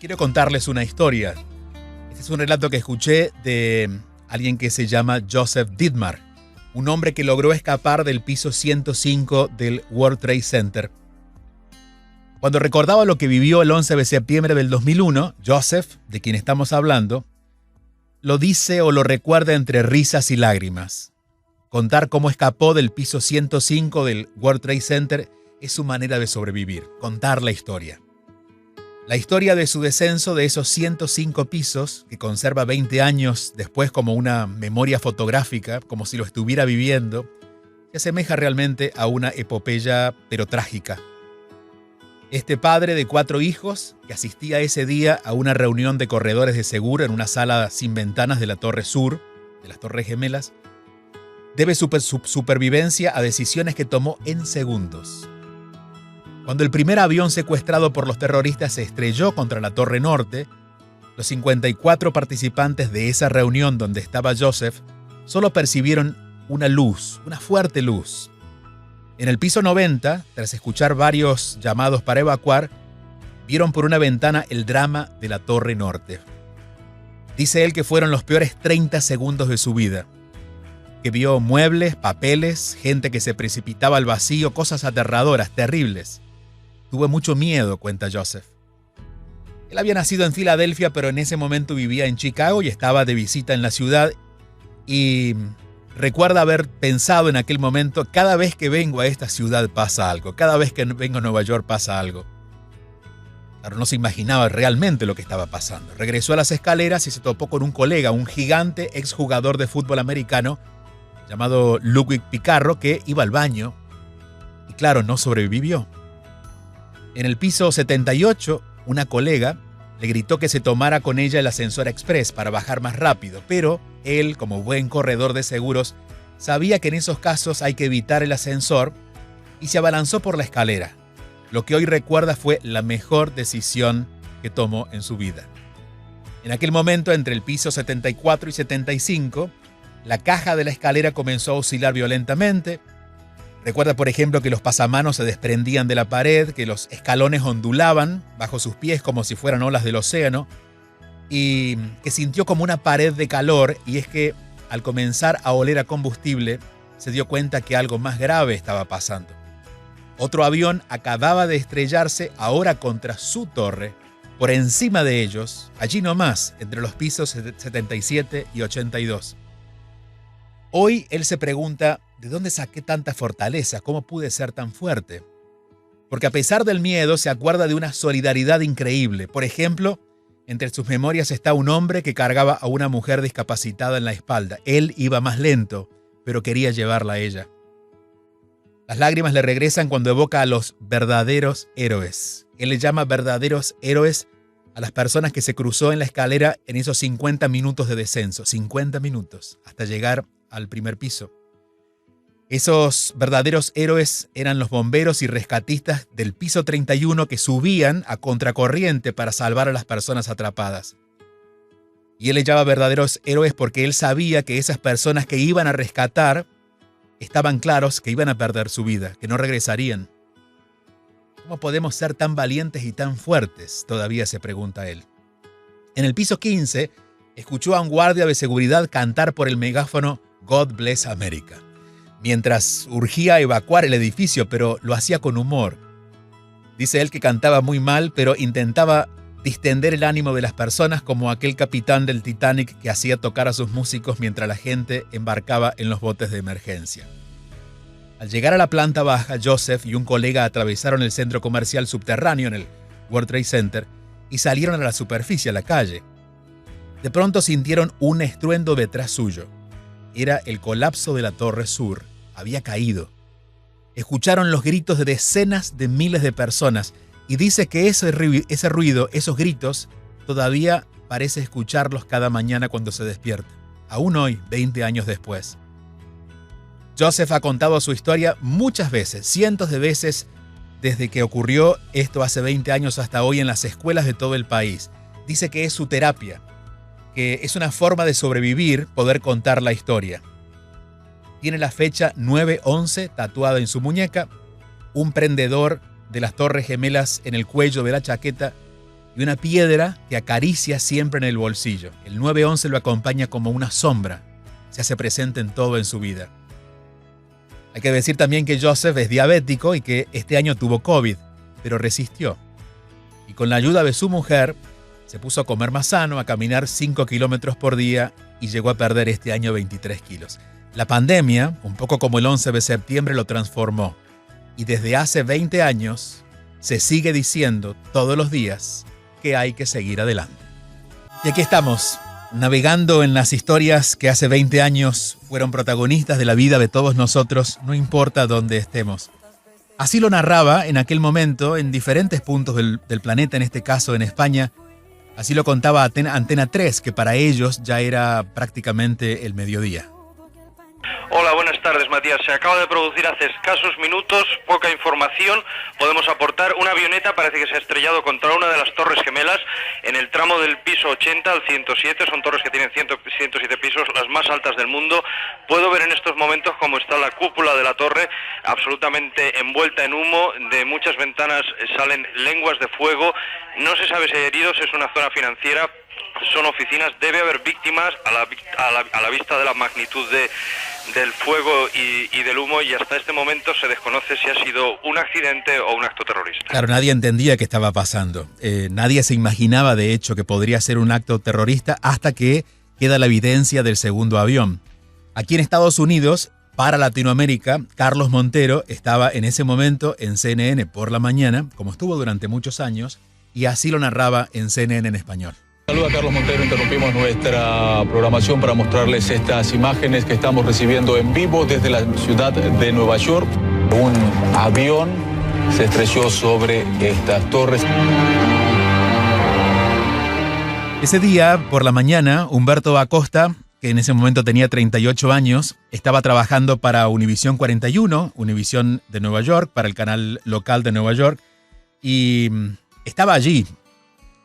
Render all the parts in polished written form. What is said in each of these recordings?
Quiero contarles una historia. Este es un relato que escuché de alguien que se llama Joseph Dittmar, un hombre que logró escapar del piso 105 del World Trade Center. Cuando recordaba lo que vivió el 11 de septiembre del 2001, Joseph, de quien estamos hablando, lo dice o lo recuerda entre risas y lágrimas. Contar cómo escapó del piso 105 del World Trade Center es su manera de sobrevivir, contar la historia. La historia de su descenso de esos 105 pisos, que conserva 20 años después como una memoria fotográfica, como si lo estuviera viviendo, se asemeja realmente a una epopeya, pero trágica. Este padre de 4 hijos, que asistía ese día a una reunión de corredores de seguro en una sala sin ventanas de la Torre Sur, de las Torres Gemelas, debe su supervivencia a decisiones que tomó en segundos. Cuando el primer avión secuestrado por los terroristas se estrelló contra la Torre Norte, los 54 participantes de esa reunión donde estaba Joseph solo percibieron una luz, una fuerte luz. En el piso 90, tras escuchar varios llamados para evacuar, vieron por una ventana el drama de la Torre Norte. Dice él que fueron los peores 30 segundos de su vida, que vio muebles, papeles, gente que se precipitaba al vacío, cosas aterradoras, terribles. Tuve mucho miedo, cuenta Joseph. Él había nacido en Filadelfia, pero en ese momento vivía en Chicago y estaba de visita en la ciudad. Y recuerda haber pensado en aquel momento, cada vez que vengo a esta ciudad pasa algo, cada vez que vengo a Nueva York pasa algo. Claro, no se imaginaba realmente lo que estaba pasando. Regresó a las escaleras y se topó con un colega, un gigante exjugador de fútbol americano llamado Ludwig Picarro, que iba al baño y claro, no sobrevivió. En el piso 78, una colega le gritó que se tomara con ella el ascensor express para bajar más rápido, pero él, como buen corredor de seguros, sabía que en esos casos hay que evitar el ascensor y se abalanzó por la escalera. Lo que hoy recuerda fue la mejor decisión que tomó en su vida. En aquel momento, entre el piso 74 y 75, la caja de la escalera comenzó a oscilar violentamente. Recuerda, por ejemplo, que los pasamanos se desprendían de la pared, que los escalones ondulaban bajo sus pies como si fueran olas del océano, y que sintió como una pared de calor, y es que al comenzar a oler a combustible, se dio cuenta que algo más grave estaba pasando. Otro avión acababa de estrellarse ahora contra su torre, por encima de ellos, allí nomás, entre los pisos 77 y 82. Hoy él se pregunta, ¿de dónde saqué tanta fortaleza? ¿Cómo pude ser tan fuerte? Porque a pesar del miedo, se acuerda de una solidaridad increíble. Por ejemplo, entre sus memorias está un hombre que cargaba a una mujer discapacitada en la espalda. Él iba más lento, pero quería llevarla a ella. Las lágrimas le regresan cuando evoca a los verdaderos héroes. Él le llama verdaderos héroes a las personas que se cruzó en la escalera en esos 50 minutos de descenso. 50 minutos hasta llegar al primer piso. Esos verdaderos héroes eran los bomberos y rescatistas del piso 31 que subían a contracorriente para salvar a las personas atrapadas. Y él le llama verdaderos héroes porque él sabía que esas personas que iban a rescatar estaban claros que iban a perder su vida, que no regresarían. ¿Cómo podemos ser tan valientes y tan fuertes? Todavía se pregunta él. En el piso 15, escuchó a un guardia de seguridad cantar por el megáfono God Bless America, mientras urgía a evacuar el edificio, pero lo hacía con humor. Dice él que cantaba muy mal, pero intentaba distender el ánimo de las personas como aquel capitán del Titanic que hacía tocar a sus músicos mientras la gente embarcaba en los botes de emergencia. Al llegar a la planta baja, Joseph y un colega atravesaron el centro comercial subterráneo en el World Trade Center y salieron a la superficie, a la calle. De pronto sintieron un estruendo detrás suyo. Era el colapso de la Torre Sur. Había caído. Escucharon los gritos de decenas de miles de personas y dice que ese ruido, esos gritos, todavía parece escucharlos cada mañana cuando se despierta. Aún hoy, 20 años después. Joseph ha contado su historia muchas veces, cientos de veces, desde que ocurrió esto hace 20 años hasta hoy en las escuelas de todo el país. Dice que es su terapia, que es una forma de sobrevivir, poder contar la historia. Tiene la fecha 9/11 tatuada en su muñeca, un prendedor de las Torres Gemelas en el cuello de la chaqueta y una piedra que acaricia siempre en el bolsillo. El 911 lo acompaña como una sombra, se hace presente en todo en su vida. Hay que decir también que Joseph es diabético y que este año tuvo COVID, pero resistió. Y con la ayuda de su mujer, se puso a comer más sano, a caminar 5 kilómetros por día y llegó a perder este año 23 kilos. La pandemia, un poco como el 11 de septiembre, lo transformó. Y desde hace 20 años se sigue diciendo todos los días que hay que seguir adelante. Y aquí estamos, navegando en las historias que hace 20 años fueron protagonistas de la vida de todos nosotros, no importa dónde estemos. Así lo narraba en aquel momento en diferentes puntos del planeta, en este caso en España. Así lo contaba Antena 3, que para ellos ya era prácticamente el mediodía. Hola, buenas tardes, Matías. Se acaba de producir hace escasos minutos, poca información. Podemos aportar, una avioneta parece que se ha estrellado contra una de las torres gemelas en el tramo del piso 80 al 107. Son torres que tienen 107 pisos, las más altas del mundo. Puedo ver en estos momentos cómo está la cúpula de la torre, absolutamente envuelta en humo. De muchas ventanas salen lenguas de fuego. No se sabe si hay heridos, es una zona financiera. Son oficinas, debe haber víctimas a la vista de la magnitud del fuego y del humo, y hasta este momento se desconoce si ha sido un accidente o un acto terrorista. Claro, nadie entendía qué estaba pasando. Nadie se imaginaba, de hecho, que podría ser un acto terrorista hasta que queda la evidencia del segundo avión. Aquí en Estados Unidos, para Latinoamérica, Carlos Montero estaba en ese momento en CNN por la mañana, como estuvo durante muchos años, y así lo narraba en CNN en español. Saluda Carlos Montero, interrumpimos nuestra programación para mostrarles estas imágenes que estamos recibiendo en vivo desde la ciudad de Nueva York. Un avión se estrelló sobre estas torres. Ese día, por la mañana, Humberto Acosta, que en ese momento tenía 38 años, estaba trabajando para Univisión 41, Univisión de Nueva York, para el canal local de Nueva York, y estaba allí.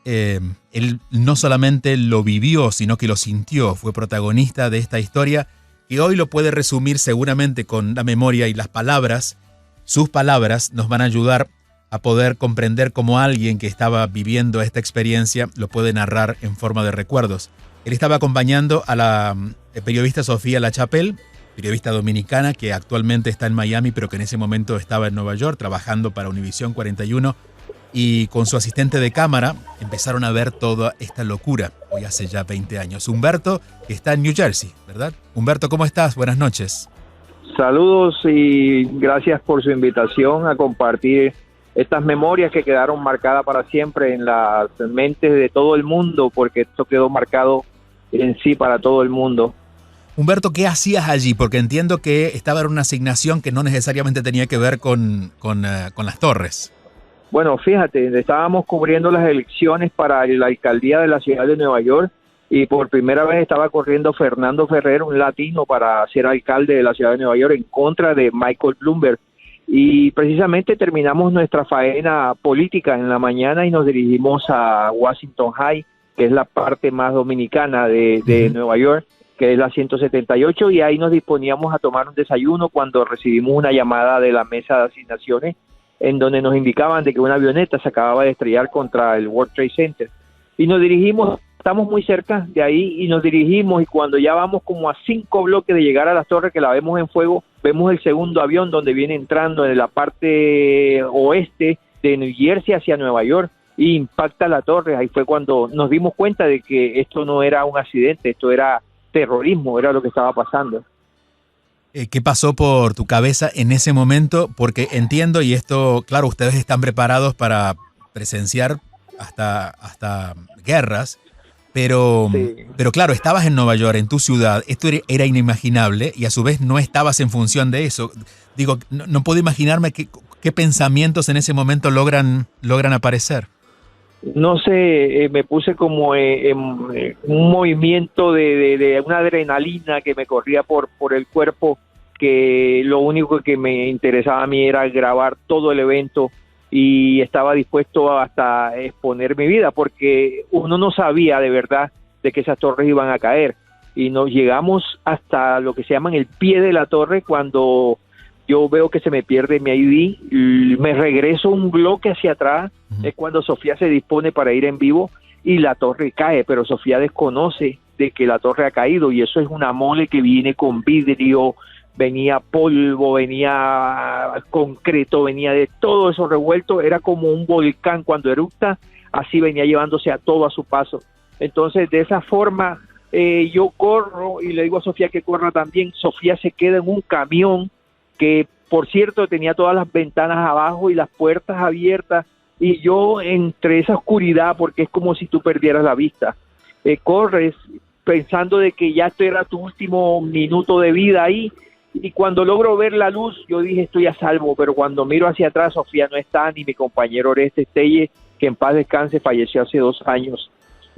Él no solamente lo vivió, sino que lo sintió, fue protagonista de esta historia, y hoy lo puede resumir seguramente con la memoria y las palabras. Sus palabras nos van a ayudar a poder comprender cómo alguien que estaba viviendo esta experiencia lo puede narrar en forma de recuerdos. Él estaba acompañando a la periodista Sofía Lachapelle, periodista dominicana que actualmente está en Miami, pero que en ese momento estaba en Nueva York trabajando para Univisión 41. Y con su asistente de cámara empezaron a ver toda esta locura, hoy hace ya 20 años. Humberto, que está en New Jersey, ¿verdad? Humberto, ¿cómo estás? Buenas noches. Saludos y gracias por su invitación a compartir estas memorias que quedaron marcadas para siempre en las mentes de todo el mundo, porque esto quedó marcado en sí para todo el mundo. Humberto, ¿qué hacías allí? Porque entiendo que estaba en una asignación que no necesariamente tenía que ver con las torres. Bueno, fíjate, estábamos cubriendo las elecciones para la alcaldía de la ciudad de Nueva York y por primera vez estaba corriendo Fernando Ferrer, un latino, para ser alcalde de la ciudad de Nueva York en contra de Michael Bloomberg. Y precisamente terminamos nuestra faena política en la mañana y nos dirigimos a Washington High, que es la parte más dominicana de Nueva York, que es la 178, y ahí nos disponíamos a tomar un desayuno cuando recibimos una llamada de la mesa de asignaciones en donde nos indicaban de que una avioneta se acababa de estrellar contra el World Trade Center. Y nos dirigimos, estamos muy cerca de ahí, y nos dirigimos, y cuando ya vamos como a 5 bloques de llegar a las torres, que la vemos en fuego, vemos el segundo avión donde viene entrando en la parte oeste de New Jersey hacia Nueva York, y impacta la torre. Ahí fue cuando nos dimos cuenta de que esto no era un accidente, esto era terrorismo, era lo que estaba pasando. ¿Qué pasó por tu cabeza en ese momento? Porque entiendo, y esto, claro, ustedes están preparados para presenciar hasta guerras, pero claro, estabas en Nueva York, en tu ciudad, esto era inimaginable y a su vez no estabas en función de eso. Digo, no puedo imaginarme qué pensamientos en ese momento logran aparecer. No sé, me puse como en un movimiento de una adrenalina que me corría por el cuerpo, que lo único que me interesaba a mí era grabar todo el evento y estaba dispuesto hasta exponer mi vida, porque uno no sabía de verdad de que esas torres iban a caer. Y nos llegamos hasta lo que se llama el pie de la torre, cuando yo veo que se me pierde mi ID, y me regreso un bloque hacia atrás, es cuando Sofía se dispone para ir en vivo y la torre cae, pero Sofía desconoce de que la torre ha caído y eso es una mole que viene con vidrio, venía polvo, venía concreto, venía de todo eso revuelto, era como un volcán cuando eructa, así venía llevándose a todo a su paso. Entonces de esa forma yo corro y le digo a Sofía que corra también. Sofía se queda en un camión que por cierto tenía todas las ventanas abajo y las puertas abiertas, y yo entre esa oscuridad, porque es como si tú perdieras la vista, corres pensando de que ya este era tu último minuto de vida ahí, y cuando logro ver la luz, yo dije estoy a salvo, pero cuando miro hacia atrás, Sofía no está, ni mi compañero Oreste Telle, que en paz descanse, falleció hace 2 años,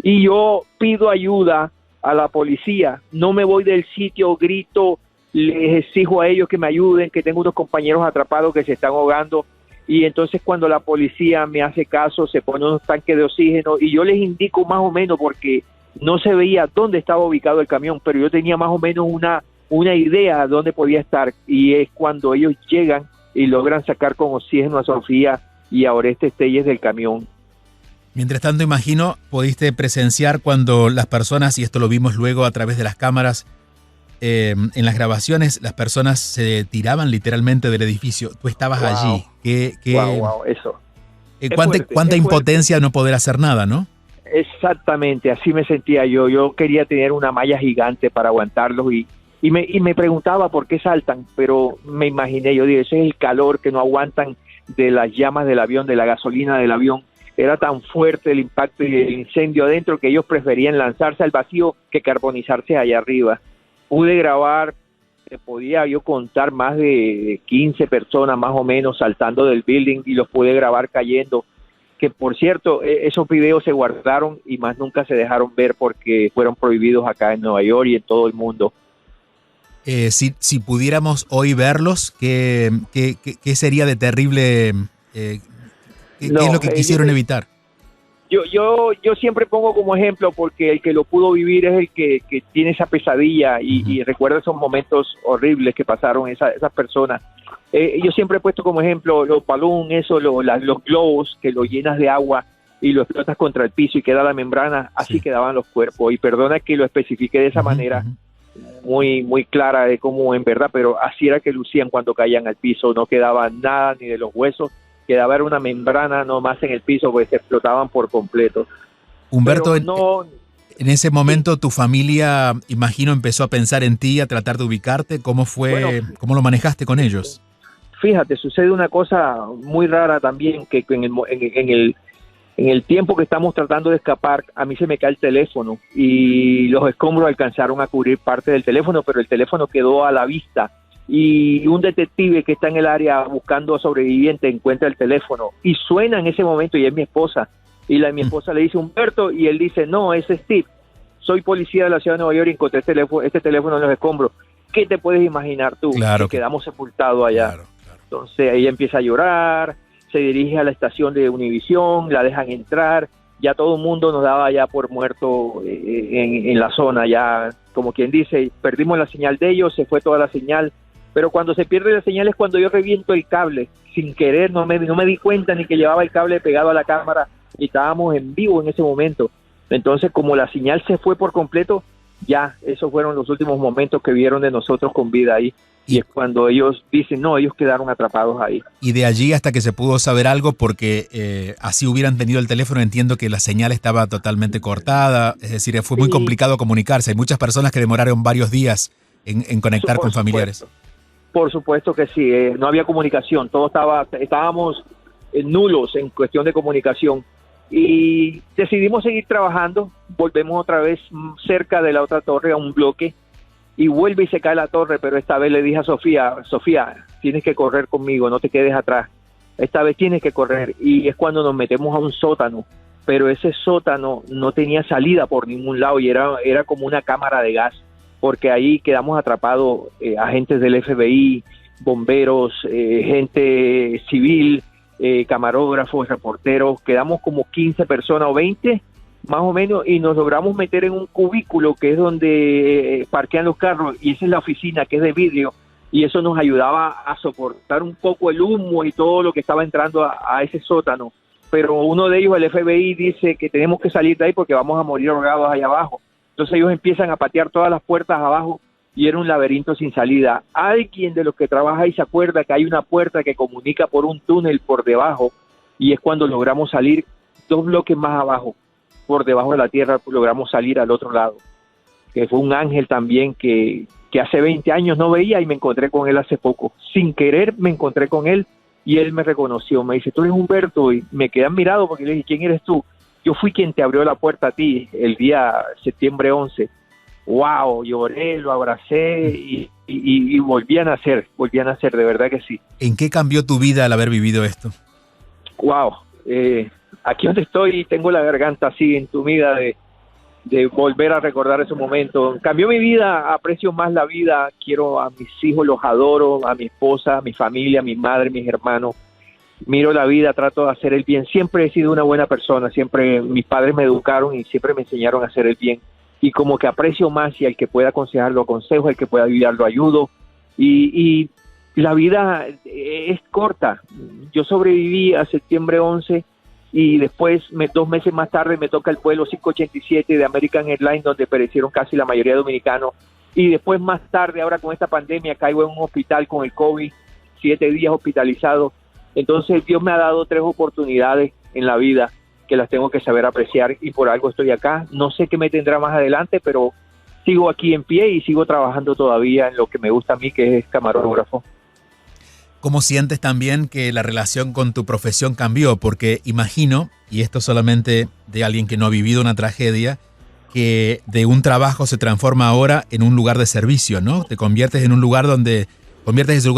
y yo pido ayuda a la policía, no me voy del sitio, grito, les exijo a ellos que me ayuden, que tengo unos compañeros atrapados que se están ahogando, y entonces cuando la policía me hace caso, se pone unos tanques de oxígeno, y yo les indico más o menos, porque no se veía dónde estaba ubicado el camión, pero yo tenía más o menos una idea de dónde podía estar, y es cuando ellos llegan y logran sacar con oxígeno a Sofía y a Oreste Telles del camión. Mientras tanto, imagino, pudiste presenciar cuando las personas, y esto lo vimos luego a través de las cámaras, en las grabaciones, las personas se tiraban literalmente del edificio. Tú estabas allí. Eso. ¿Cuánta impotencia no poder hacer nada, ¿no? Exactamente, así me sentía yo. Yo quería tener una malla gigante para aguantarlos y me preguntaba por qué saltan, pero me imaginé, yo dije, ese es el calor que no aguantan de las llamas del avión, de la gasolina del avión. Era tan fuerte el impacto y el incendio adentro que ellos preferían lanzarse al vacío que carbonizarse allá arriba. Pude grabar, podía yo contar más de 15 personas más o menos saltando del building y los pude grabar cayendo, que por cierto, esos videos se guardaron y más nunca se dejaron ver porque fueron prohibidos acá en Nueva York y en todo el mundo. Si pudiéramos hoy verlos, ¿qué sería de terrible? ¿Qué es lo que quisieron evitar? Yo siempre pongo como ejemplo, porque el que lo pudo vivir es el que tiene esa pesadilla y recuerda esos momentos horribles que pasaron esas personas. Yo siempre he puesto como ejemplo los balloons, los globos que los llenas de agua y lo explotas contra el piso y queda la membrana, así quedaban los cuerpos. Y perdona que lo especifique de esa manera muy, muy clara de cómo en verdad, pero así era que lucían cuando caían al piso, no quedaba nada ni de los huesos, quedaba una membrana nomás en el piso, pues se explotaban por completo. Humberto, en ese momento tu familia, imagino, empezó a pensar en ti, a tratar de ubicarte. ¿Cómo fue? Bueno, ¿cómo lo manejaste con ellos? Fíjate, sucede una cosa muy rara también, que en el tiempo que estamos tratando de escapar, a mí se me cae el teléfono y los escombros alcanzaron a cubrir parte del teléfono, pero el teléfono quedó a la vista. Y un detective que está en el área buscando a sobrevivientes encuentra el teléfono y suena en ese momento y es mi esposa, y mi esposa le dice Humberto y él dice no, es Steve, soy policía de la ciudad de Nueva York y encontré este teléfono en los escombros. ¿Qué te puedes imaginar tú? Claro que quedamos sepultados allá. Claro. Entonces ella empieza a llorar, se dirige a la estación de Univisión, la dejan entrar, ya todo el mundo nos daba ya por muerto en la zona, ya como quien dice, perdimos la señal de ellos, se fue toda la señal. Pero cuando se pierde la señal es cuando yo reviento el cable, sin querer, no me di cuenta ni que llevaba el cable pegado a la cámara y estábamos en vivo en ese momento. Entonces, como la señal se fue por completo, ya, esos fueron los últimos momentos que vieron de nosotros con vida ahí. Y es cuando ellos dicen, no, ellos quedaron atrapados ahí. Y de allí hasta que se pudo saber algo, porque así hubieran tenido el teléfono, entiendo que la señal estaba totalmente cortada, es decir, fue muy complicado comunicarse. Hay muchas personas que demoraron varios días en conectar con familiares. Por supuesto que sí, no había comunicación, estábamos nulos en cuestión de comunicación y decidimos seguir trabajando. Volvemos otra vez cerca de la otra torre a un bloque y vuelve y se cae la torre, pero esta vez le dije a Sofía, tienes que correr conmigo, no te quedes atrás, esta vez tienes que correr, y es cuando nos metemos a un sótano, pero ese sótano no tenía salida por ningún lado y era como una cámara de gas, porque ahí quedamos atrapados agentes del FBI, bomberos, gente civil, camarógrafos, reporteros, quedamos como 15 personas o 20 más o menos, y nos logramos meter en un cubículo que es donde parquean los carros, y esa es la oficina que es de vidrio, y eso nos ayudaba a soportar un poco el humo y todo lo que estaba entrando a ese sótano. Pero uno de ellos, el FBI, dice que tenemos que salir de ahí porque vamos a morir ahogados allá abajo. Entonces ellos empiezan a patear todas las puertas abajo y era un laberinto sin salida. Alguien de los que trabaja ahí se acuerda que hay una puerta que comunica por un túnel por debajo, y es cuando logramos salir 2 bloques más abajo, por debajo de la tierra, logramos salir al otro lado. Que fue un ángel también que hace 20 años no veía, y me encontré con él hace poco. Sin querer me encontré con él y él me reconoció. Me dice, tú eres Humberto, y me quedé admirado porque le dije, ¿quién eres tú? Yo fui quien te abrió la puerta a ti el día septiembre 11. Wow, lloré, lo abracé y volví a nacer, de verdad que sí. ¿En qué cambió tu vida al haber vivido esto? Wow, aquí donde estoy tengo la garganta así entumida de volver a recordar ese momento. Cambió mi vida, aprecio más la vida, quiero a mis hijos, los adoro, a mi esposa, a mi familia, a mi madre, mis hermanos. Miro la vida, trato de hacer el bien. Siempre he sido una buena persona, siempre mis padres me educaron y siempre me enseñaron a hacer el bien. Y como que aprecio más, y al que pueda aconsejarlo aconsejo, al que pueda ayudarlo ayudo. Y la vida es corta. Yo sobreviví a septiembre 11 y después 2 meses más tarde me toca el vuelo 587 de American Airlines, donde perecieron casi la mayoría de dominicanos. Y después más tarde, ahora con esta pandemia, caigo en un hospital con el COVID, 7 días hospitalizado. Entonces Dios me ha dado 3 oportunidades en la vida que las tengo que saber apreciar, y por algo estoy acá. No sé qué me tendrá más adelante, pero sigo aquí en pie y sigo trabajando todavía en lo que me gusta a mí, que es camarógrafo. ¿Cómo sientes también que la relación con tu profesión cambió? Porque imagino, y esto solamente de alguien que no ha vivido una tragedia, que de un trabajo se transforma ahora en un lugar de servicio, ¿no? Te conviertes ese lugar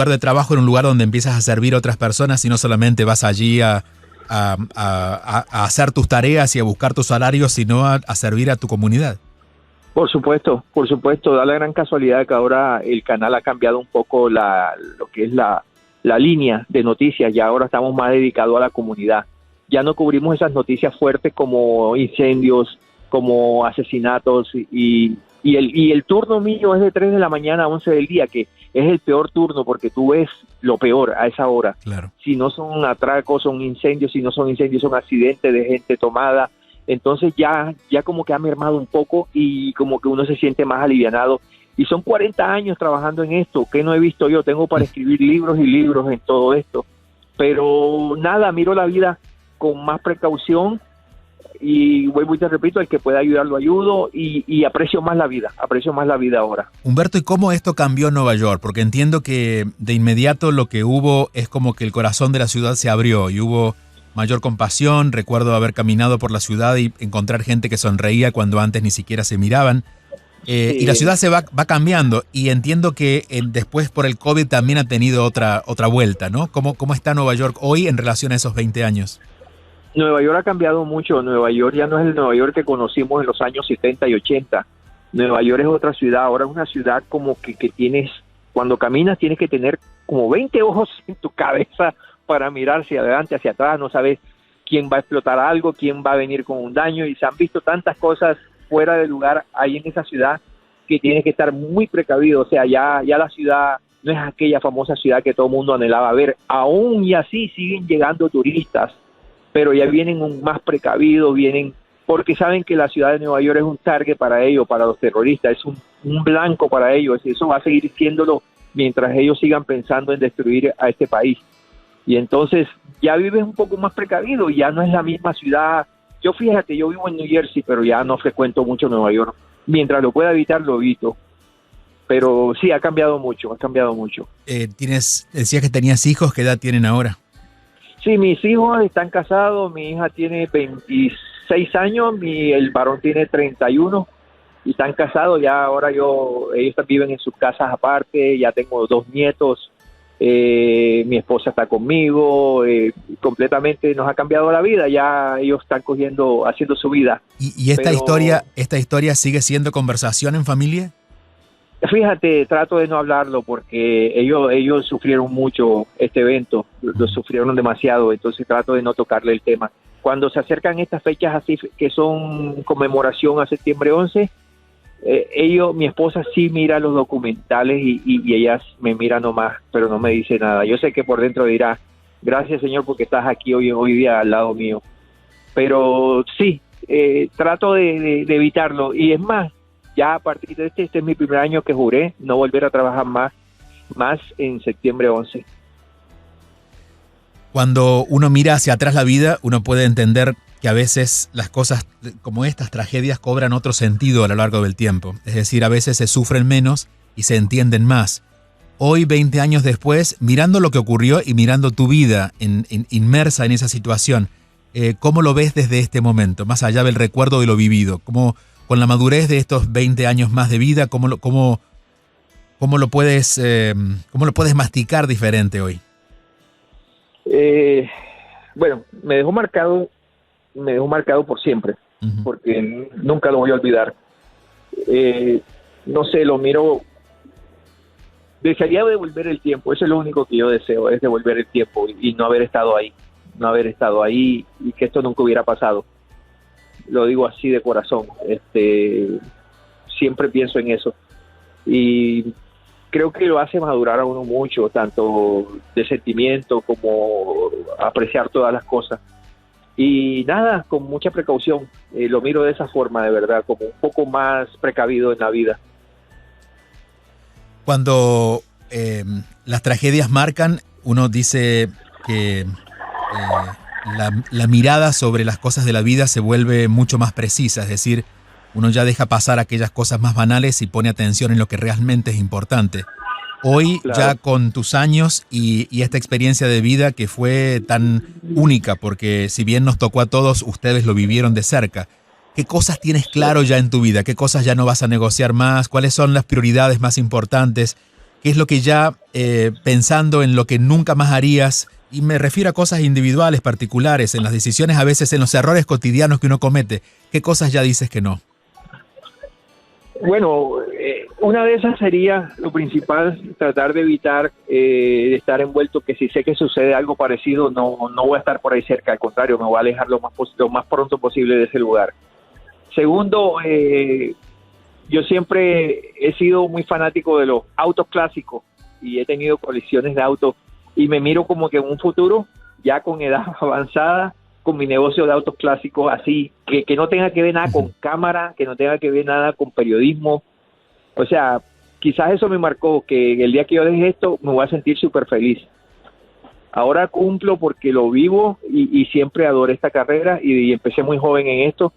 de trabajo en un lugar donde empiezas a servir a otras personas, y no solamente vas allí a hacer tus tareas y a buscar tu salario, sino a servir a tu comunidad. Por supuesto, da la gran casualidad que ahora el canal ha cambiado un poco lo que es la línea de noticias, y ahora estamos más dedicados a la comunidad. Ya no cubrimos esas noticias fuertes como incendios, como asesinatos, y el turno mío es de 3 de la mañana a 11 del día, que es el peor turno porque tú ves lo peor a esa hora. Claro. Si no son atracos, son incendios; si no son incendios, son accidentes de gente tomada. Entonces ya como que ha mermado un poco, y como que uno se siente más alivianado. Y son 40 años trabajando en esto, que no he visto yo. Tengo para escribir libros y libros en todo esto. Pero nada, miro la vida con más precaución, y vuelvo y te repito, el que pueda ayudarlo ayudo, y aprecio más la vida ahora. Humberto, ¿y cómo esto cambió Nueva York? Porque entiendo que de inmediato lo que hubo es como que el corazón de la ciudad se abrió y hubo mayor compasión. Recuerdo haber caminado por la ciudad y encontrar gente que sonreía cuando antes ni siquiera se miraban. Sí. Y la ciudad se va cambiando, y entiendo que después por el COVID también ha tenido otra vuelta, ¿no? ¿Cómo está Nueva York hoy en relación a esos 20 años? Nueva York ha cambiado mucho. Nueva York ya no es el Nueva York que conocimos en los años 70 y 80. Nueva York es otra ciudad. Ahora es una ciudad como que tienes, cuando caminas tienes que tener como 20 ojos en tu cabeza para mirar hacia adelante, hacia atrás. No sabes quién va a explotar algo, quién va a venir con un daño, y se han visto tantas cosas fuera de lugar ahí en esa ciudad que tienes que estar muy precavido. O sea, ya la ciudad no es aquella famosa ciudad que todo el mundo anhelaba ver. Aún y así siguen llegando turistas, pero ya vienen más precavidos, vienen porque saben que la ciudad de Nueva York es un target para ellos, para los terroristas, es un blanco para ellos. Eso va a seguir siéndolo mientras ellos sigan pensando en destruir a este país. Y entonces ya vives un poco más precavido, ya no es la misma ciudad. Yo vivo en New Jersey, pero ya no frecuento mucho Nueva York. Mientras lo pueda evitar, lo evito. Pero sí, ha cambiado mucho. Decías que tenías hijos, ¿qué edad tienen ahora? Sí, mis hijos están casados. Mi hija tiene 26 años, el varón tiene 31, y están casados. Ya ahora ellos viven en sus casas aparte. Ya tengo 2 nietos. Mi esposa está conmigo. Completamente nos ha cambiado la vida. Ya ellos están haciendo su vida. ¿Y esta historia sigue siendo conversación en familia? Fíjate, trato de no hablarlo porque ellos sufrieron mucho este evento, lo sufrieron demasiado, entonces trato de no tocarle el tema. Cuando se acercan estas fechas así que son conmemoración a septiembre 11, Mi esposa sí mira los documentales y ella me mira nomás, pero no me dice nada. Yo sé que por dentro dirá, gracias Señor porque estás aquí hoy día al lado mío. Pero sí, trato de evitarlo. Y es más, ya a partir de este es mi primer año que juré no volver a trabajar más en septiembre 11. Cuando uno mira hacia atrás la vida, uno puede entender que a veces las cosas como estas tragedias cobran otro sentido a lo largo del tiempo. Es decir, a veces se sufren menos y se entienden más. Hoy, 20 años después, mirando lo que ocurrió y mirando tu vida inmersa en esa situación, ¿cómo lo ves desde este momento, más allá del recuerdo de lo vivido? ¿Cómo, con la madurez de estos 20 años más de vida, cómo lo puedes masticar diferente hoy? Bueno, me dejó marcado por siempre, porque nunca lo voy a olvidar. No sé, lo miro. Desearía devolver el tiempo, eso es lo único que yo deseo, es devolver el tiempo y no haber estado ahí y que esto nunca hubiera pasado. Lo digo así de corazón, siempre pienso en eso y creo que lo hace madurar a uno mucho, tanto de sentimiento como apreciar todas las cosas. Y nada, con mucha precaución, lo miro de esa forma, de verdad, como un poco más precavido en la vida. Cuando las tragedias marcan, uno dice que la mirada sobre las cosas de la vida se vuelve mucho más precisa, es decir, uno ya deja pasar aquellas cosas más banales y pone atención en lo que realmente es importante. Hoy, claro, ya con tus años y esta experiencia de vida que fue tan única, porque si bien nos tocó a todos, ustedes lo vivieron de cerca. ¿Qué cosas tienes claro ya en tu vida? ¿Qué cosas ya no vas a negociar más? ¿Cuáles son las prioridades más importantes? ¿Qué es lo que ya, pensando en lo que nunca más harías? Y me refiero a cosas individuales, particulares, en las decisiones, a veces en los errores cotidianos que uno comete. ¿Qué cosas ya dices que no? Bueno, una de esas sería lo principal, tratar de evitar de estar envuelto, que si sé que sucede algo parecido, no voy a estar por ahí cerca, al contrario, me voy a alejar lo más pronto posible de ese lugar. Segundo, yo siempre he sido muy fanático de los autos clásicos y he tenido colecciones de autos y me miro como que en un futuro, ya con edad avanzada, con mi negocio de autos clásicos así, que no tenga que ver nada con cámara, que no tenga que ver nada con periodismo. O sea, quizás eso me marcó, que el día que yo deje esto me voy a sentir súper feliz. Ahora cumplo porque lo vivo y siempre adoré esta carrera y empecé muy joven en esto,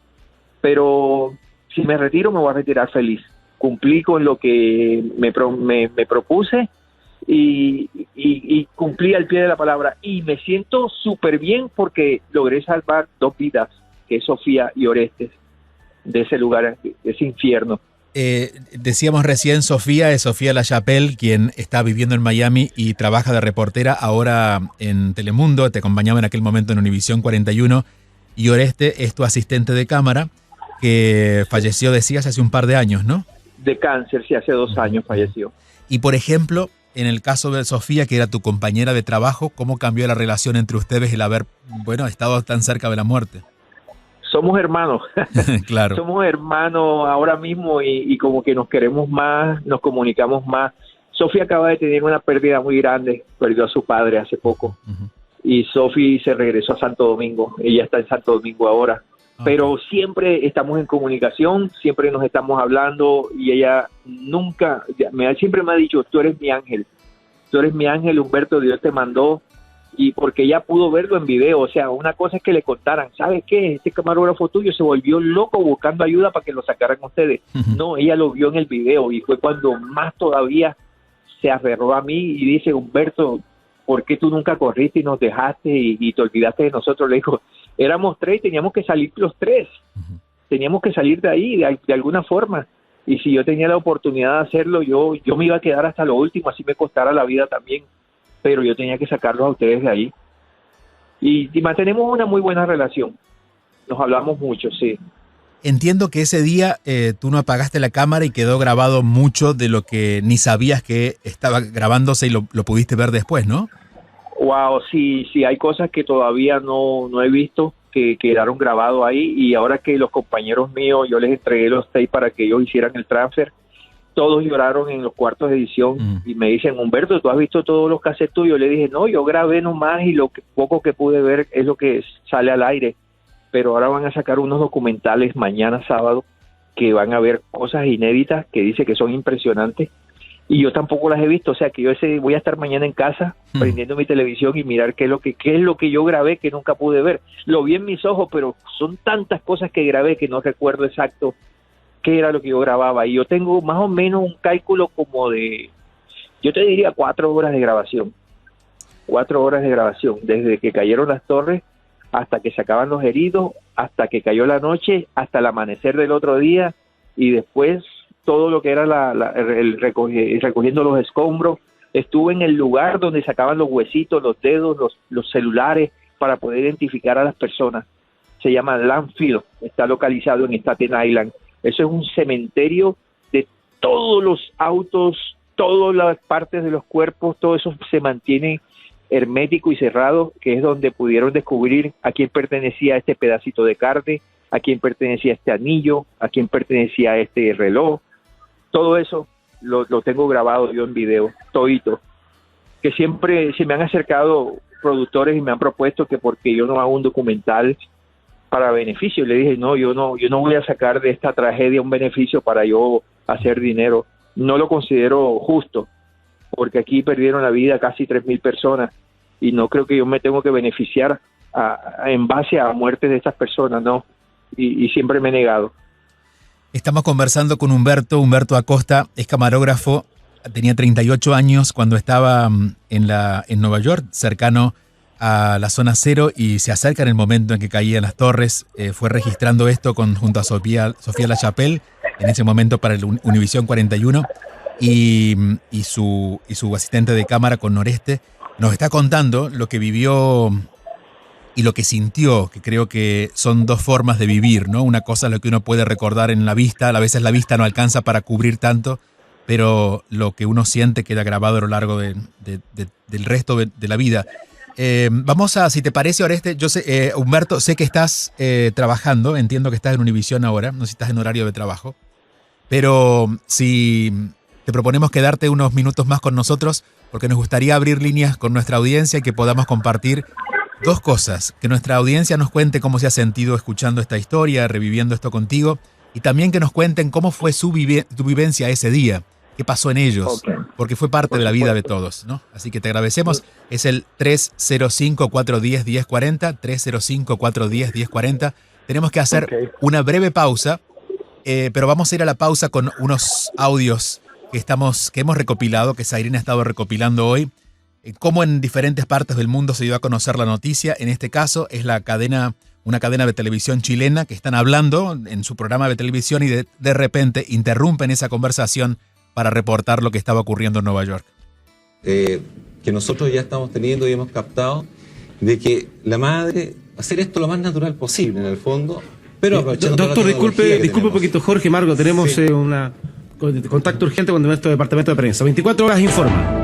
pero si me retiro me voy a retirar feliz. Cumplí con lo que me propuse y cumplí al pie de la palabra y me siento súper bien porque logré salvar 2 vidas, que es Sofía y Orestes, de ese lugar, de ese infierno. Decíamos recién, Sofía es Sofía Lachapelle, quien está viviendo en Miami y trabaja de reportera ahora en Telemundo, te acompañaba en aquel momento en Univisión 41, y Oreste es tu asistente de cámara, que falleció, decías, hace un par de años, ¿no? De cáncer, sí, hace 2 años falleció. Y por ejemplo, en el caso de Sofía, que era tu compañera de trabajo, ¿cómo cambió la relación entre ustedes el haber, estado tan cerca de la muerte? Somos hermanos. Claro. Somos hermanos ahora mismo y como que nos queremos más, nos comunicamos más. Sofía acaba de tener una pérdida muy grande, perdió a su padre hace poco. Y Sofía se regresó a Santo Domingo, ella está en Santo Domingo ahora. Pero siempre estamos en comunicación, siempre nos estamos hablando y ella siempre me ha dicho, tú eres mi ángel, Humberto, Dios te mandó. Y porque ella pudo verlo en video, o sea, una cosa es que le contaran, ¿sabes qué? Este camarógrafo tuyo se volvió loco buscando ayuda para que lo sacaran ustedes. No, ella lo vio en el video y fue cuando más todavía se aferró a mí y dice, Humberto, ¿por qué tú nunca corriste y nos dejaste y te olvidaste de nosotros? Le dijo, éramos 3, teníamos que salir los 3, teníamos que salir de ahí de alguna forma. Y si yo tenía la oportunidad de hacerlo, yo me iba a quedar hasta lo último, así me costara la vida también. Pero yo tenía que sacarlos a ustedes de ahí. Y mantenemos una muy buena relación. Nos hablamos mucho, sí. Entiendo que ese día tú no apagaste la cámara y quedó grabado mucho de lo que ni sabías que estaba grabándose y lo pudiste ver después, ¿no? Wow, sí, hay cosas que todavía no he visto. que quedaron grabados ahí, y ahora que los compañeros míos, yo les entregué los tapes para que ellos hicieran el transfer, todos lloraron en los cuartos de edición y me dicen, Humberto, ¿tú has visto todos los cassettes tuyos? Yo le dije, no, yo grabé nomás y poco que pude ver es lo que sale al aire, pero ahora van a sacar unos documentales mañana sábado que van a ver cosas inéditas que dice que son impresionantes, y yo tampoco las he visto, o sea que yo voy a estar mañana en casa prendiendo mi televisión y mirar qué es lo que yo grabé que nunca pude ver. Lo vi en mis ojos, pero son tantas cosas que grabé que no recuerdo exacto qué era lo que yo grababa, y yo tengo más o menos un cálculo como de, yo te diría 4 horas de grabación, 4 horas de grabación, desde que cayeron las torres hasta que se acaban los heridos, hasta que cayó la noche, hasta el amanecer del otro día, y después todo lo que era recogiendo los escombros. Estuve en el lugar donde sacaban los huesitos, los dedos, los celulares, para poder identificar a las personas. Se llama Landfill, está localizado en Staten Island. Eso es un cementerio de todos los autos, todas las partes de los cuerpos, todo eso se mantiene hermético y cerrado, que es donde pudieron descubrir a quién pertenecía este pedacito de carne, a quién pertenecía este anillo, a quién pertenecía este reloj. Todo eso lo tengo grabado yo en video, todito. Que siempre se me han acercado productores y me han propuesto que porque yo no hago un documental para beneficio. Le dije, no, yo no voy a sacar de esta tragedia un beneficio para yo hacer dinero. No lo considero justo, porque aquí perdieron la vida casi 3,000 personas, y no creo que yo me tengo que beneficiar en base a muertes de estas personas, no. Y siempre me he negado. Estamos conversando con Humberto Acosta, es camarógrafo, tenía 38 años cuando estaba en Nueva York, cercano a la zona cero, y se acerca en el momento en que caían las torres. Fue registrando esto junto a Sofía Lachapelle, en ese momento para el Univisión 41, y su asistente de cámara con Noreste. Nos está contando lo que vivió y lo que sintió, que creo que son dos formas de vivir, ¿no? Una cosa es lo que uno puede recordar en la vista, a veces la vista no alcanza para cubrir tanto, pero lo que uno siente queda grabado a lo largo del resto de la vida. Vamos a, si te parece, Oreste, yo sé, Humberto, sé que estás trabajando, entiendo que estás en Univisión ahora, no sé si estás en horario de trabajo, pero si te proponemos quedarte unos minutos más con nosotros, porque nos gustaría abrir líneas con nuestra audiencia y que podamos compartir dos cosas, que nuestra audiencia nos cuente cómo se ha sentido escuchando esta historia, reviviendo esto contigo, y también que nos cuenten cómo fue tu vivencia ese día, qué pasó en ellos, porque fue parte de la vida de todos, ¿no? Así que te agradecemos. Es el 305-410-1040, 305-410-1040. Tenemos que hacer una breve pausa, pero vamos a ir a la pausa con unos audios que hemos recopilado, que Zairina ha estado recopilando hoy, cómo en diferentes partes del mundo se dio a conocer la noticia. En este caso es una cadena de televisión chilena que están hablando en su programa de televisión y de repente interrumpen esa conversación para reportar lo que estaba ocurriendo en Nueva York. Que nosotros ya estamos teniendo y hemos captado de que la madre hacer esto lo más natural posible en el fondo, pero doctor, disculpe un poquito, Jorge, Margo, tenemos una contacto urgente con nuestro departamento de prensa. 24 horas informa.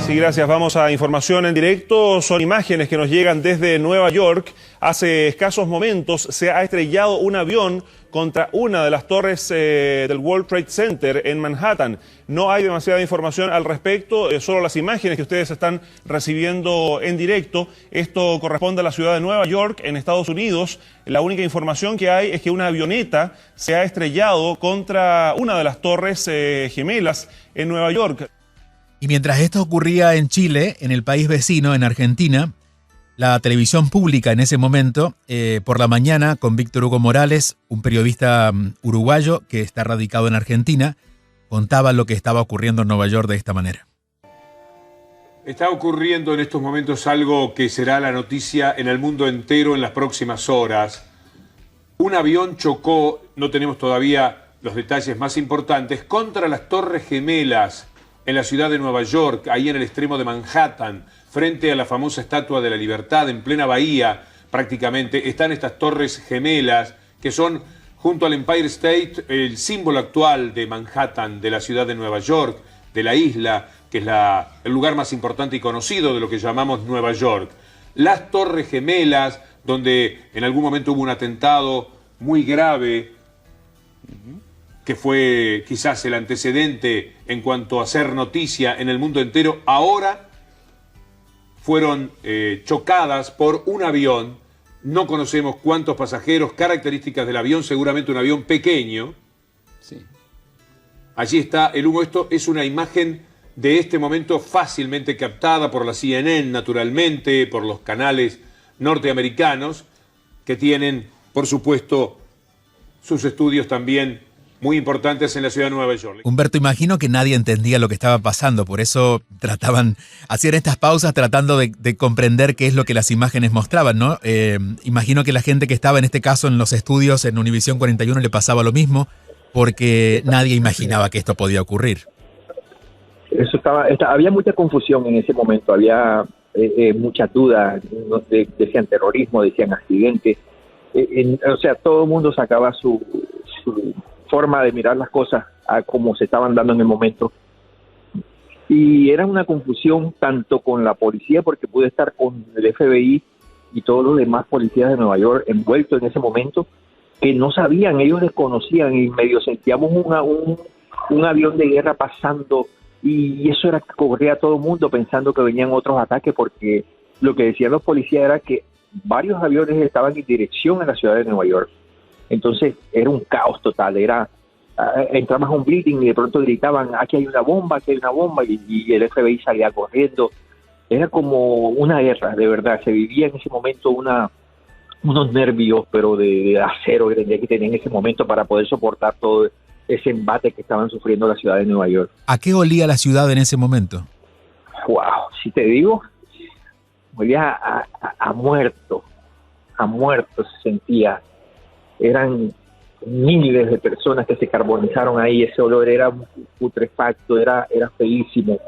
Sí, gracias. Vamos a información en directo. Son imágenes que nos llegan desde Nueva York. Hace escasos momentos se ha estrellado un avión contra una de las torres del World Trade Center en Manhattan. No hay demasiada información al respecto, solo las imágenes que ustedes están recibiendo en directo. Esto corresponde a la ciudad de Nueva York, en Estados Unidos. La única información que hay es que una avioneta se ha estrellado contra una de las torres gemelas en Nueva York. Y mientras esto ocurría en Chile, en el país vecino, en Argentina, la televisión pública en ese momento, por la mañana, con Víctor Hugo Morales, un periodista uruguayo que está radicado en Argentina, contaba lo que estaba ocurriendo en Nueva York de esta manera. Está ocurriendo en estos momentos algo que será la noticia en el mundo entero en las próximas horas. Un avión chocó, no tenemos todavía los detalles más importantes, contra las Torres Gemelas en la ciudad de Nueva York, ahí en el extremo de Manhattan, frente a la famosa Estatua de la Libertad, en plena bahía, prácticamente, están estas Torres Gemelas, que son, junto al Empire State, el símbolo actual de Manhattan, de la ciudad de Nueva York, de la isla, que es el lugar más importante y conocido de lo que llamamos Nueva York. Las Torres Gemelas, donde en algún momento hubo un atentado muy grave, que fue quizás el antecedente en cuanto a hacer noticia en el mundo entero, ahora fueron chocadas por un avión. No conocemos cuántos pasajeros, características del avión, seguramente un avión pequeño. Sí. Allí está el humo. Esto es una imagen de este momento fácilmente captada por la CNN, naturalmente, por los canales norteamericanos, que tienen, por supuesto, sus estudios también muy importantes en la ciudad de Nueva York. Humberto, imagino que nadie entendía lo que estaba pasando, por eso hacían estas pausas tratando de comprender qué es lo que las imágenes mostraban, ¿no? Imagino que la gente que estaba en este caso en los estudios en Univisión 41 le pasaba lo mismo, porque nadie imaginaba que esto podía ocurrir. Había mucha confusión en ese momento, había muchas dudas, decían terrorismo, decían accidente, o sea, todo el mundo sacaba su forma de mirar las cosas a como se estaban dando en el momento, y era una confusión tanto con la policía, porque pude estar con el FBI y todos los demás policías de Nueva York envueltos en ese momento, que no sabían, ellos desconocían, y medio sentíamos un avión de guerra pasando, y eso era que corría a todo el mundo pensando que venían otros ataques, porque lo que decían los policías era que varios aviones estaban en dirección a la ciudad de Nueva York. Entonces era un caos total, entramos a un briefing y de pronto gritaban, aquí hay una bomba, y el FBI salía corriendo. Era como una guerra, de verdad, se vivía en ese momento unos nervios, pero de acero que tenía en ese momento para poder soportar todo ese embate que estaban sufriendo la ciudad de Nueva York. ¿A qué olía la ciudad en ese momento? Wow, si te digo, olía a muerto se sentía. Eran miles de personas que se carbonizaron ahí, ese olor era putrefacto, era feísimo,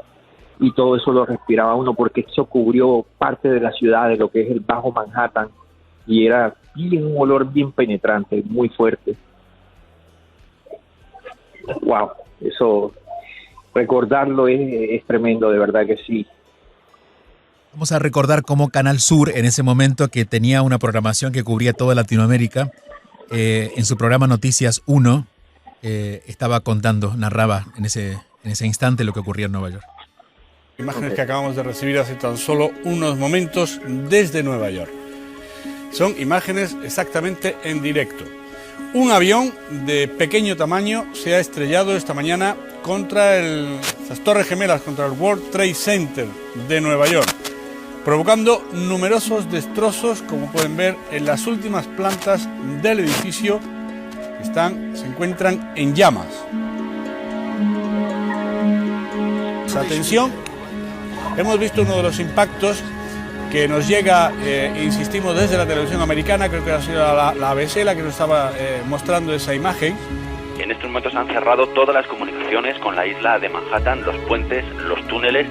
y todo eso lo respiraba uno porque eso cubrió parte de la ciudad, de lo que es el Bajo Manhattan, y era un olor bien penetrante, muy fuerte. Wow, eso, recordarlo es tremendo, de verdad que sí. Vamos a recordar cómo Canal Sur, en ese momento que tenía una programación que cubría toda Latinoamérica, en su programa Noticias 1, narraba en ese instante lo que ocurría en Nueva York. Imágenes que acabamos de recibir hace tan solo unos momentos desde Nueva York. Son imágenes exactamente en directo. Un avión de pequeño tamaño se ha estrellado esta mañana contra las Torres Gemelas, contra el World Trade Center de Nueva York, provocando numerosos destrozos, como pueden ver en las últimas plantas del edificio, que se encuentran en llamas. Atención, hemos visto uno de los impactos que nos llega, insistimos, desde la televisión americana, creo que ha sido la ABC la que nos estaba mostrando esa imagen. En estos momentos han cerrado todas las comunicaciones con la isla de Manhattan, los puentes, los túneles.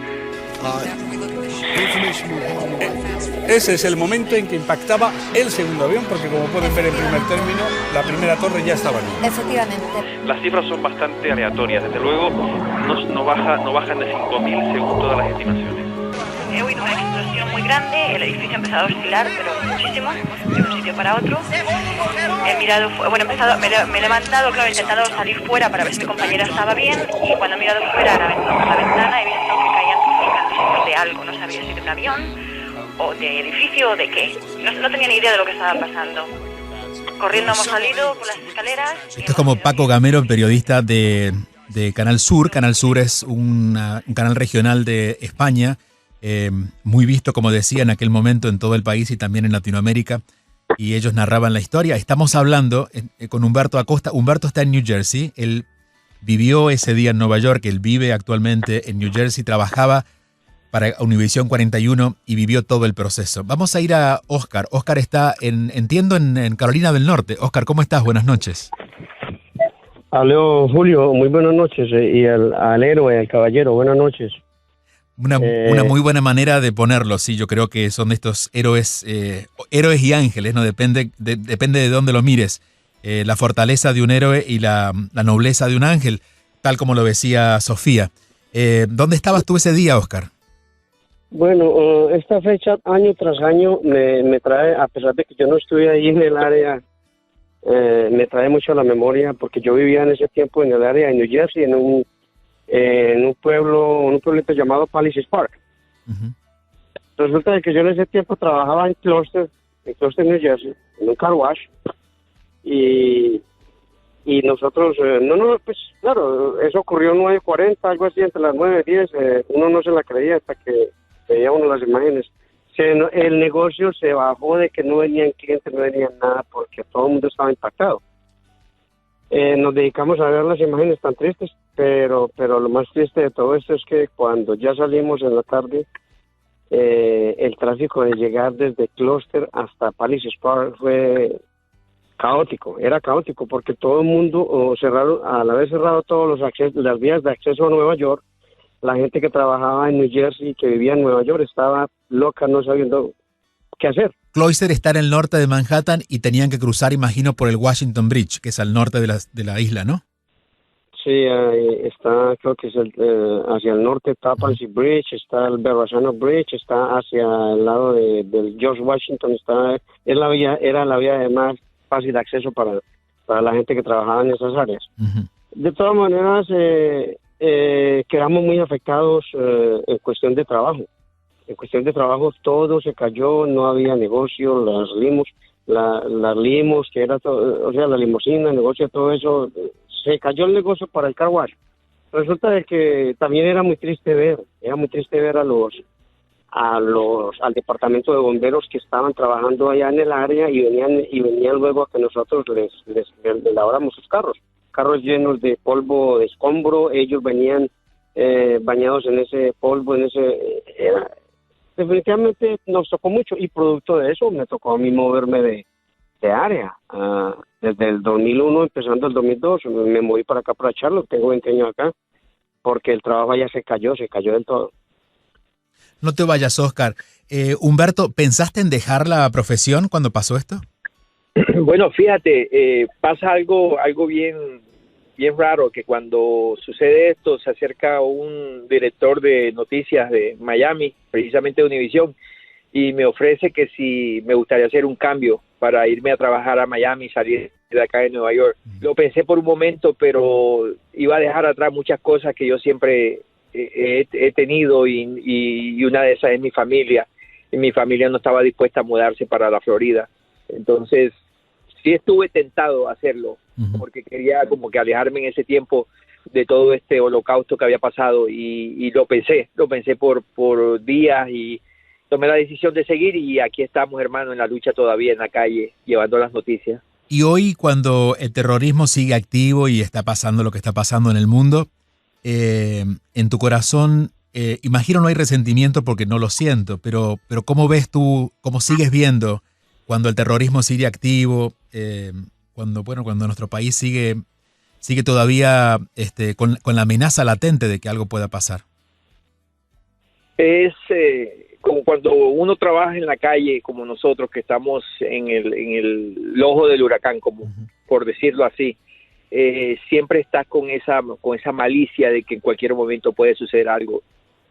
Ese es el momento en que impactaba el segundo avión, porque como pueden ver en primer término, la primera torre ya estaba allí. Efectivamente. Las cifras son bastante aleatorias, desde luego no bajan de 5.000 según todas las estimaciones. He oído una explosión muy grande, el edificio ha empezado a oscilar, pero muchísimo, de un sitio para otro. He mirado, me he levantado, claro, he intentado salir fuera para ver si mi compañera estaba bien, y cuando he mirado fuera por la ventana he visto que caían trozos de algo, no sabía si de un avión o de edificio o de qué. No tenía ni idea de lo que estaba pasando. Corriendo hemos salido por las escaleras. Esto es como Paco Gamero, periodista de Canal Sur. Canal Sur es un canal regional de España, muy visto, como decía, en aquel momento en todo el país y también en Latinoamérica, y ellos narraban la historia. Estamos hablando con Humberto Acosta. Humberto está en New Jersey, él vivió ese día en Nueva York, él vive actualmente en New Jersey, trabajaba para Univisión 41 y vivió todo el proceso. Vamos a ir a Oscar. Oscar está, entiendo, en Carolina del Norte. Oscar, ¿cómo estás? Buenas noches. Aló, Julio, muy buenas noches, y al héroe, al caballero, buenas noches. Una muy buena manera de ponerlo, sí, yo creo que son de estos héroes y ángeles, ¿no? Depende de dónde lo mires. La fortaleza de un héroe y la nobleza de un ángel, tal como lo decía Sofía. ¿Dónde estabas tú ese día, Oscar? Bueno, esta fecha año tras año me trae, a pesar de que yo no estuve ahí en el área, me trae mucho a la memoria porque yo vivía en ese tiempo en el área de New Jersey, en un pueblito llamado Palisades Park. Uh-huh. Resulta de que yo en ese tiempo trabajaba en Cluster, New Jersey, en un car wash, y nosotros, pues claro, eso ocurrió 9:40, algo así, entre las 9:10, uno no se la creía hasta que veía uno las imágenes. El negocio se bajó de que no venían clientes, no venían nada, porque todo el mundo estaba impactado. Nos dedicamos a ver las imágenes tan tristes, pero lo más triste de todo esto es que cuando ya salimos en la tarde, el tráfico de llegar desde Cluster hasta Palisades Park fue caótico, era caótico porque todo el mundo al haber cerrado todos las vías de acceso a Nueva York, la gente que trabajaba en New Jersey, que vivía en Nueva York, estaba loca, no sabiendo qué hacer. Cloister está en el norte de Manhattan y tenían que cruzar, imagino, por el Washington Bridge, que es al norte de la isla, ¿no? Sí, está, creo que es hacia el norte está Tappan Bridge, está el Verrazano Bridge, está hacia el lado del George Washington, era la vía de más fácil acceso para la gente que trabajaba en esas áreas. Uh-huh. De todas maneras, quedamos muy afectados en cuestión de trabajo. En cuestión de trabajo todo se cayó, no había negocio, las limos, que era todo, o sea, la limusina, el negocio, todo eso, se cayó el negocio para el car wash. Resulta de que también era muy triste ver al departamento de bomberos que estaban trabajando allá en el área y venían luego a que nosotros les laváramos sus carros llenos de polvo, de escombro. Ellos venían bañados en ese polvo, definitivamente nos tocó mucho, y producto de eso me tocó a mí moverme de área. Desde el 2001, empezando el 2002, me moví para acá, para Charlotte, tengo 20 años acá, porque el trabajo ya se cayó del todo. No te vayas, Oscar. Humberto, ¿pensaste en dejar la profesión cuando pasó esto? Bueno, fíjate, pasa algo bien raro, que cuando sucede esto se acerca un director de noticias de Miami, precisamente de Univision, y me ofrece que si me gustaría hacer un cambio para irme a trabajar a Miami, salir de acá de Nueva York. Lo pensé por un momento, pero iba a dejar atrás muchas cosas que yo siempre he tenido, y una de esas es mi familia, y mi familia no estaba dispuesta a mudarse para la Florida. Entonces sí estuve tentado a hacerlo, porque quería como que alejarme en ese tiempo de todo este holocausto que había pasado, y lo pensé por días, y tomé la decisión de seguir, y aquí estamos, hermano, en la lucha todavía en la calle, llevando las noticias. Y hoy, cuando el terrorismo sigue activo y está pasando lo que está pasando en el mundo, en tu corazón, imagino no hay resentimiento porque no lo siento, pero ¿cómo ves tú, cómo sigues viendo cuando el terrorismo sigue activo, cuando nuestro país sigue todavía con la amenaza latente de que algo pueda pasar? Es como cuando uno trabaja en la calle, como nosotros, que estamos en el ojo del huracán, como por decirlo así. Siempre estás con esa malicia de que en cualquier momento puede suceder algo,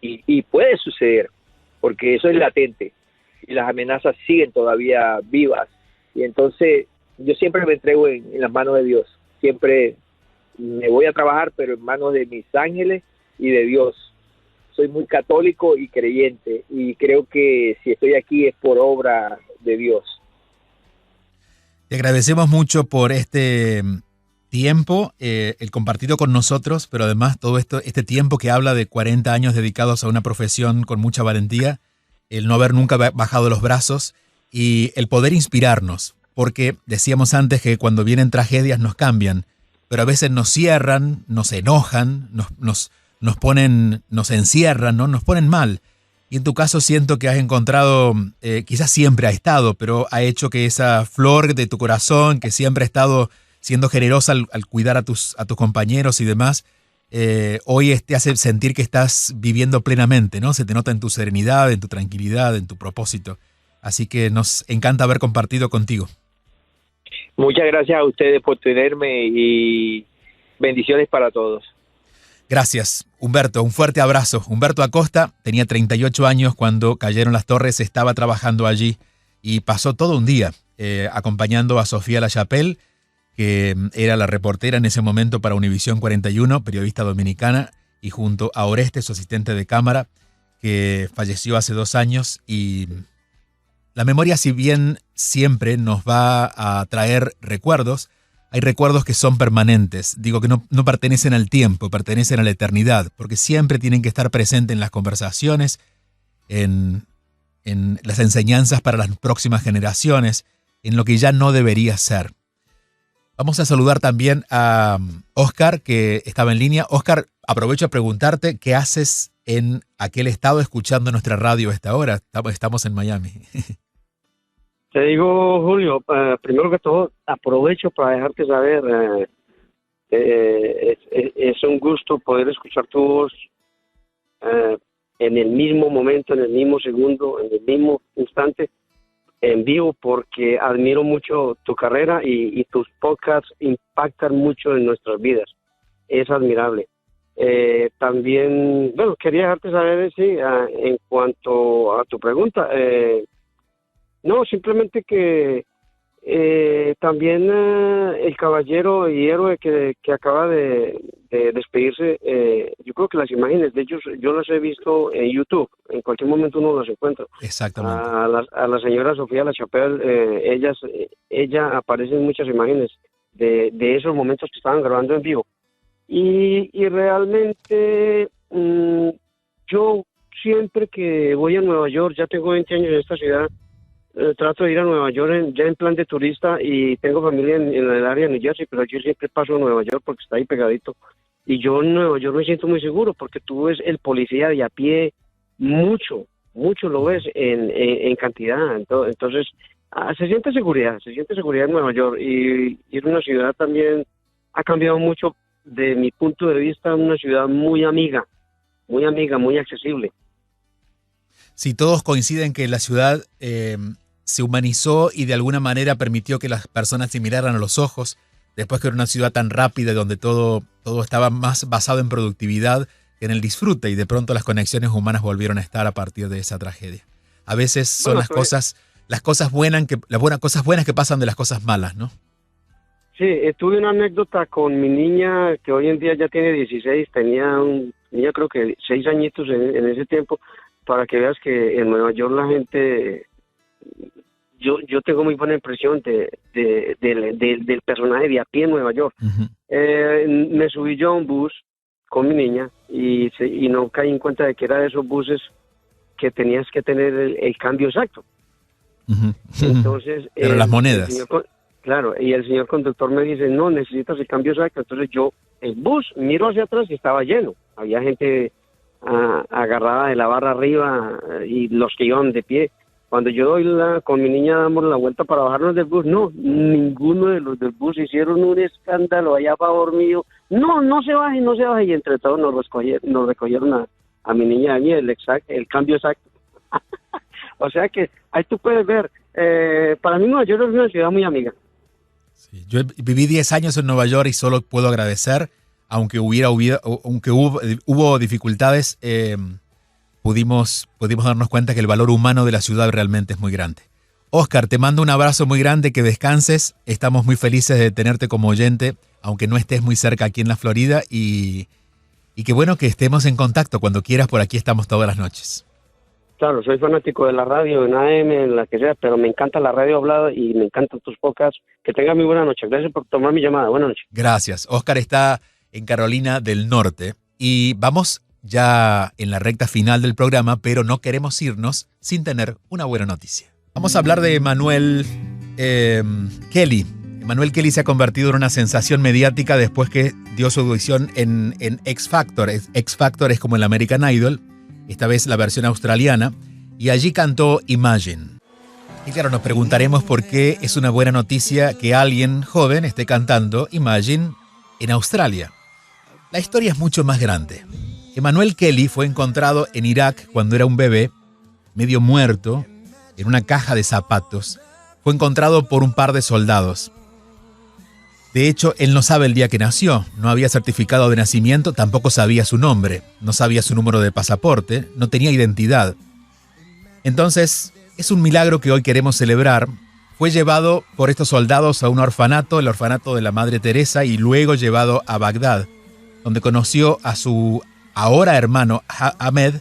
y puede suceder, porque eso es latente y las amenazas siguen todavía vivas, y entonces yo siempre me entrego en las manos de Dios. Siempre me voy a trabajar, pero en manos de mis ángeles y de Dios. Soy muy católico y creyente, y creo que si estoy aquí es por obra de Dios. Te agradecemos mucho por este tiempo, el compartido con nosotros, pero además todo este tiempo que habla de 40 años dedicados a una profesión con mucha valentía, el no haber nunca bajado los brazos y el poder inspirarnos, porque decíamos antes que cuando vienen tragedias nos cambian, pero a veces nos cierran, nos enojan, nos encierran, ¿no? Nos ponen mal. Y en tu caso siento que has encontrado, quizás siempre ha estado, pero ha hecho que esa flor de tu corazón, que siempre ha estado siendo generosa al cuidar a tus compañeros y demás, hoy te hace sentir que estás viviendo plenamente, ¿no? Se te nota en tu serenidad, en tu tranquilidad, en tu propósito. Así que nos encanta haber compartido contigo. Muchas gracias a ustedes por tenerme, y bendiciones para todos. Gracias, Humberto. Un fuerte abrazo. Humberto Acosta tenía 38 años cuando cayeron las torres, estaba trabajando allí y pasó todo un día acompañando a Sofía Lachapelle, que era la reportera en ese momento para Univisión 41, periodista dominicana, y junto a Oreste, su asistente de cámara, que falleció hace 2 años. Y la memoria, si bien siempre nos va a traer recuerdos, hay recuerdos que son permanentes. Digo que no pertenecen al tiempo, pertenecen a la eternidad, porque siempre tienen que estar presentes en las conversaciones, en las enseñanzas para las próximas generaciones, en lo que ya no debería ser. Vamos a saludar también a Oscar, que estaba en línea. Oscar, aprovecho a preguntarte qué haces en aquel estado escuchando nuestra radio a esta hora. Estamos en Miami. Te digo, Julio, primero que todo, aprovecho para dejarte saber, es un gusto poder escuchar tu voz en el mismo momento, en el mismo segundo, en el mismo instante, en vivo, porque admiro mucho tu carrera y tus podcasts impactan mucho en nuestras vidas. Es admirable. También, bueno, quería dejarte saber, sí, en cuanto a tu pregunta, no, simplemente que también el caballero y héroe que acaba de despedirse, yo creo que las imágenes de ellos yo las he visto en YouTube, en cualquier momento uno las encuentra. Exactamente. A la señora Sofía Lachapelle, ella aparece en muchas imágenes de esos momentos que estaban grabando en vivo. Y realmente yo siempre que voy a Nueva York, ya tengo 20 años en esta ciudad, trato de ir a Nueva York ya en plan de turista, y tengo familia en el área de New Jersey, pero yo siempre paso a Nueva York porque está ahí pegadito. Y yo en Nueva York me siento muy seguro porque tú ves el policía de a pie, mucho lo ves en cantidad. Entonces, se siente seguridad en Nueva York, y es una ciudad también, ha cambiado mucho de mi punto de vista, una ciudad muy amiga, muy accesible. Si todos coinciden que la ciudad se humanizó y de alguna manera permitió que las personas se miraran a los ojos, después que era una ciudad tan rápida donde todo estaba más basado en productividad que en el disfrute, y de pronto las conexiones humanas volvieron a estar a partir de esa tragedia. A veces son las cosas buenas que pasan de las cosas malas, ¿no? Sí, tuve una anécdota con mi niña, que hoy en día ya tiene 16, tenía creo que 6 añitos en ese tiempo, para que veas que en Nueva York la gente, yo tengo muy buena impresión del personaje de a pie en Nueva York. Uh-huh. Me subí yo a un bus con mi niña y no caí en cuenta de que era de esos buses que tenías que tener el cambio exacto. Uh-huh. Entonces, pero las monedas. Claro, y el señor conductor me dice, no, necesitas el cambio exacto. Entonces el bus, miro hacia atrás y estaba lleno. Había gente agarrada de la barra arriba y los que iban de pie. Cuando yo con mi niña damos la vuelta para bajarnos del bus, no, ninguno de los del bus hicieron un escándalo allá a favor mío. No se baje, y entre todos nos recogieron a mi niña, a mí el cambio exacto. O sea que ahí tú puedes ver, para mí Nueva York es una ciudad muy amiga. Sí, yo viví 10 años en Nueva York y solo puedo agradecer, aunque hubo dificultades, pudimos darnos cuenta que el valor humano de la ciudad realmente es muy grande. Oscar, te mando un abrazo muy grande, que descanses. Estamos muy felices de tenerte como oyente, aunque no estés muy cerca aquí en la Florida, y qué bueno que estemos en contacto. Cuando quieras, por aquí estamos todas las noches. Claro, soy fanático de la radio, en AM, en la que sea, pero me encanta la radio hablada y me encantan tus podcasts. Que tengas muy buena noche. Gracias por tomar mi llamada. Buenas noches. Gracias. Oscar está en Carolina del Norte y vamos ya en la recta final del programa, pero no queremos irnos sin tener una buena noticia. Vamos a hablar de Emmanuel Kelly. Emmanuel Kelly se ha convertido en una sensación mediática después que dio su audición en X Factor. X Factor es como el American Idol, esta vez la versión australiana, y allí cantó Imagine. Y claro, nos preguntaremos por qué es una buena noticia que alguien joven esté cantando Imagine en Australia. La historia es mucho más grande. Emmanuel Kelly fue encontrado en Irak cuando era un bebé, medio muerto, en una caja de zapatos. Fue encontrado por un par de soldados. De hecho, él no sabe el día que nació, no había certificado de nacimiento, tampoco sabía su nombre, no sabía su número de pasaporte, no tenía identidad. Entonces, es un milagro que hoy queremos celebrar. Fue llevado por estos soldados a un orfanato, el orfanato de la Madre Teresa, y luego llevado a Bagdad, donde conoció a su ahora hermano Ahmed.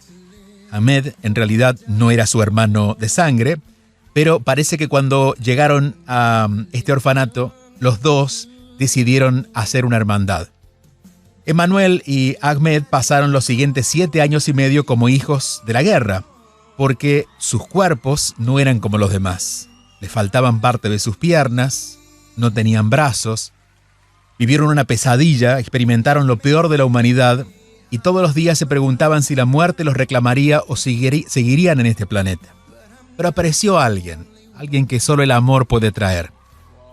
Ahmed en realidad no era su hermano de sangre, pero parece que cuando llegaron a este orfanato, los dos decidieron hacer una hermandad. Emmanuel y Ahmed pasaron los siguientes 7 años y medio como hijos de la guerra, porque sus cuerpos no eran como los demás. Les faltaban parte de sus piernas, no tenían brazos, vivieron una pesadilla, experimentaron lo peor de la humanidad y todos los días se preguntaban si la muerte los reclamaría o seguirían en este planeta. Pero apareció alguien que solo el amor puede traer.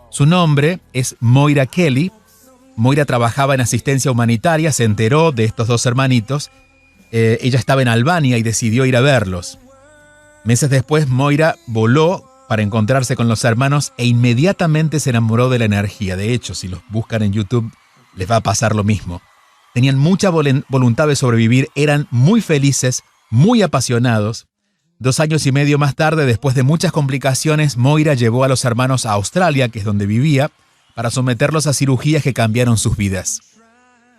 Su nombre es Moira Kelly. Moira trabajaba en asistencia humanitaria, se enteró de estos dos hermanitos. Ella estaba en Albania y decidió ir a verlos. Meses después, Moira voló para encontrarse con los hermanos e inmediatamente se enamoró de la energía. De hecho, si los buscan en YouTube, les va a pasar lo mismo. Tenían mucha voluntad de sobrevivir, eran muy felices, muy apasionados. 2 años y medio más tarde, después de muchas complicaciones, Moira llevó a los hermanos a Australia, que es donde vivía, para someterlos a cirugías que cambiaron sus vidas.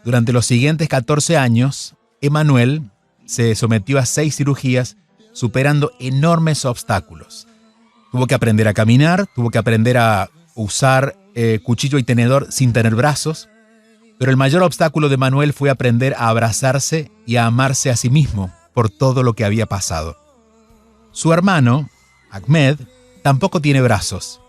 Durante los siguientes 14 años, Emmanuel se sometió a 6 cirugías, superando enormes obstáculos. Tuvo que aprender a caminar, tuvo que aprender a usar cuchillo y tenedor sin tener brazos, pero el mayor obstáculo de Emmanuel fue aprender a abrazarse y a amarse a sí mismo por todo lo que había pasado. Su hermano, Ahmed, tampoco tiene brazos.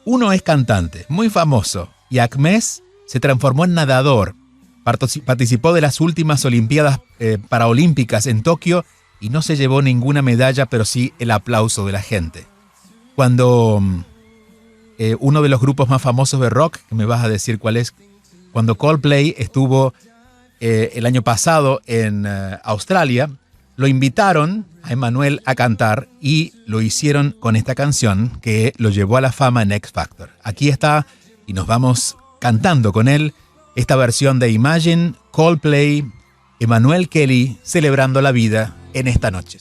Uno es cantante, muy famoso, y Ahmed se transformó en nadador. Participó de las últimas Olimpiadas Paraolímpicas en Tokio y no se llevó ninguna medalla, pero sí el aplauso de la gente. Cuando uno de los grupos más famosos de rock, que me vas a decir cuál es, cuando Coldplay estuvo el año pasado en Australia, lo invitaron a Emmanuel a cantar y lo hicieron con esta canción que lo llevó a la fama en X Factor. Aquí está y nos vamos cantando con él esta versión de Imagine, Coldplay, Emmanuel Kelly celebrando la vida en esta noche.